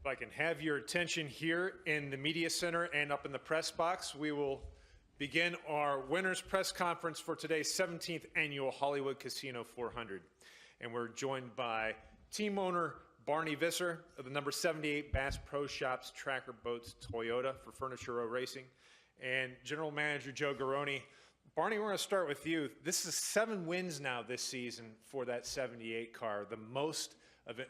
If I can have your attention here in the media center and up in the press box, we will begin our winners press conference for today's 17th annual Hollywood Casino 400. And we're joined by team owner Barney Visser of the number 78 Bass Pro Shops Tracker Boats Toyota for Furniture Row Racing, and general manager Joe Garone. Barney, we're going to start with you. This is 7 wins now this season for that 78 car, the most of it,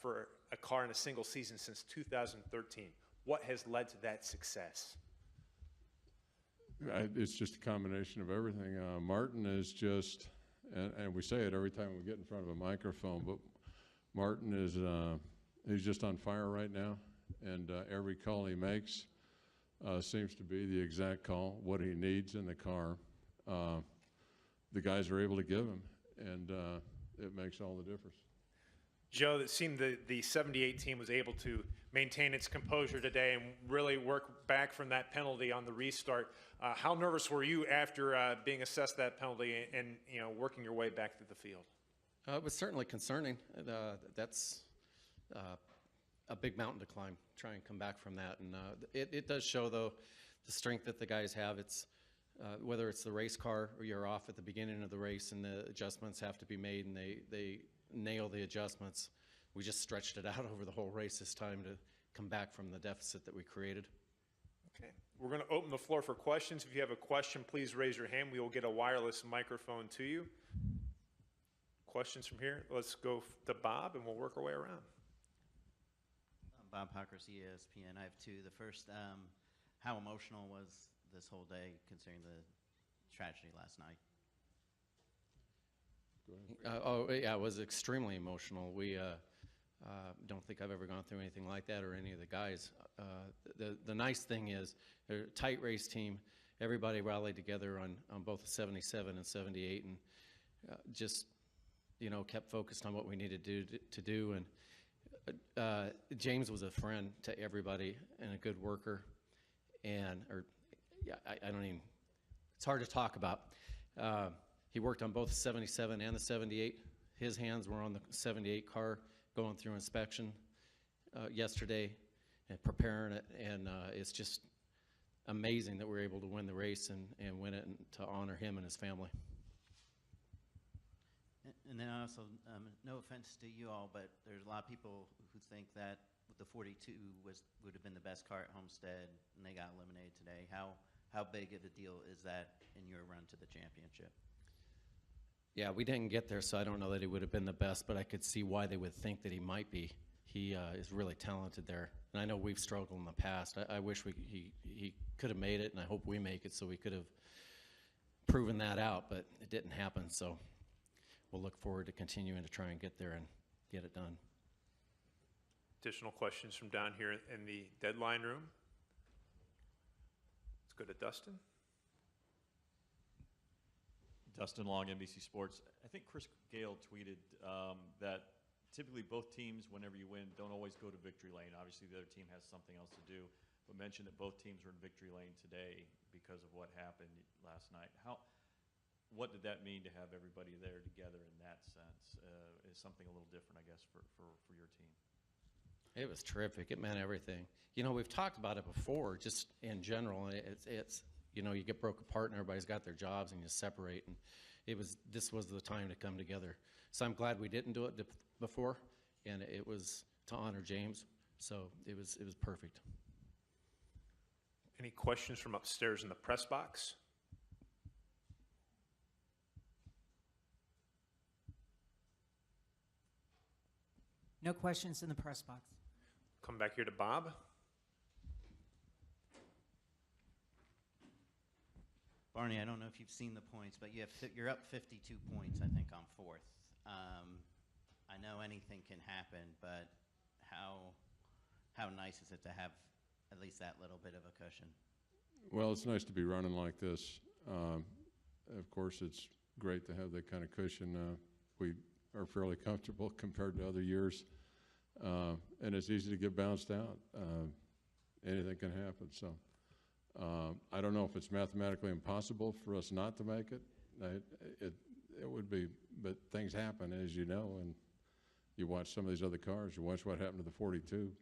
for a car in a single season since 2013. What has led to that success? It's just a combination of everything. Martin is just, and we say it every time we get in front of a microphone, but Martin is he's just on fire right now, and every call he makes seems to be the exact call, what he needs in the car. The guys are able to give him, and it makes all the difference. Joe, it seemed the 78 team was able to maintain its composure today and really work back from that penalty on the restart. How nervous were you after being assessed that penalty and working your way back to the field? It was certainly concerning. That's a big mountain to climb, try and come back from that. And it does show, though, the strength that the guys have. It's whether it's the race car or you're off at the beginning of the race and the adjustments have to be made and they nail the adjustments. We just stretched it out over the whole race this time to come back from the deficit that we created. Okay, we're going to open the floor for questions. If you have a question, please raise your hand. We will get a wireless microphone to you. Questions from here? Let's go to Bob, and we'll work our way around. Bob Pockers, ESPN. I have 2. The first, how emotional was this whole day, considering the tragedy last night? Yeah, it was extremely emotional. We don't think I've ever gone through anything like that, or any of the guys. The nice thing is, they're a tight race team. Everybody rallied together on both 77 and 78, and just kept focused on what we needed to do. And James was a friend to everybody and a good worker. And I don't even. It's hard to talk about. He worked on both the 77 and the 78. His hands were on the 78 car going through inspection yesterday and preparing it, and it's just amazing that we're able to win the race and win it, and to honor him and his family. And then also, no offense to you all, but there's a lot of people who think that the 42 would have been the best car at Homestead, and they got eliminated today. How big of a deal is that in your run to the championship? Yeah, we didn't get there, so I don't know that he would have been the best, but I could see why they would think that he might be. He is really talented there, and I know we've struggled in the past. I wish he could have made it, and I hope we make it so we could have proven that out, but it didn't happen, so we'll look forward to continuing to try and get there and get it done. Additional questions from down here in the deadline room? Let's go to Dustin. Dustin Long, NBC Sports. I think Chris Gale tweeted that typically both teams, whenever you win, don't always go to victory lane. Obviously, the other team has something else to do, but mentioned that both teams were in victory lane today because of what happened last night. What did that mean to have everybody there together in that sense? Is something a little different, I guess, for your team? It was terrific. It meant everything. We've talked about it before, just in general. It's you get broke apart and everybody's got their jobs and you separate, and this was the time to come together. So I'm glad we didn't do it before, and it was to honor James. So it was perfect. Any questions from upstairs in the press box? No questions in the press box. Come back here to Bob. Barney, I don't know if you've seen the points, but you're up 52 points, I think, on 4th. I know anything can happen, but how nice is it to have at least that little bit of a cushion? Well, it's nice to be running like this. Of course, it's great to have that kind of cushion. We are fairly comfortable compared to other years, and it's easy to get bounced out. Anything can happen. So I don't know if it's mathematically impossible for us not to make it. It would be, but things happen, as you know, and you watch some of these other cars. You watch what happened to the 42.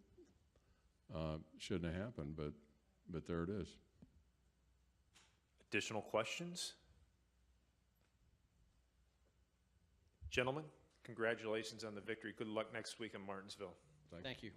Shouldn't have happened, but there it is. Additional questions? Gentlemen, congratulations on the victory. Good luck next week in Martinsville. Thank you.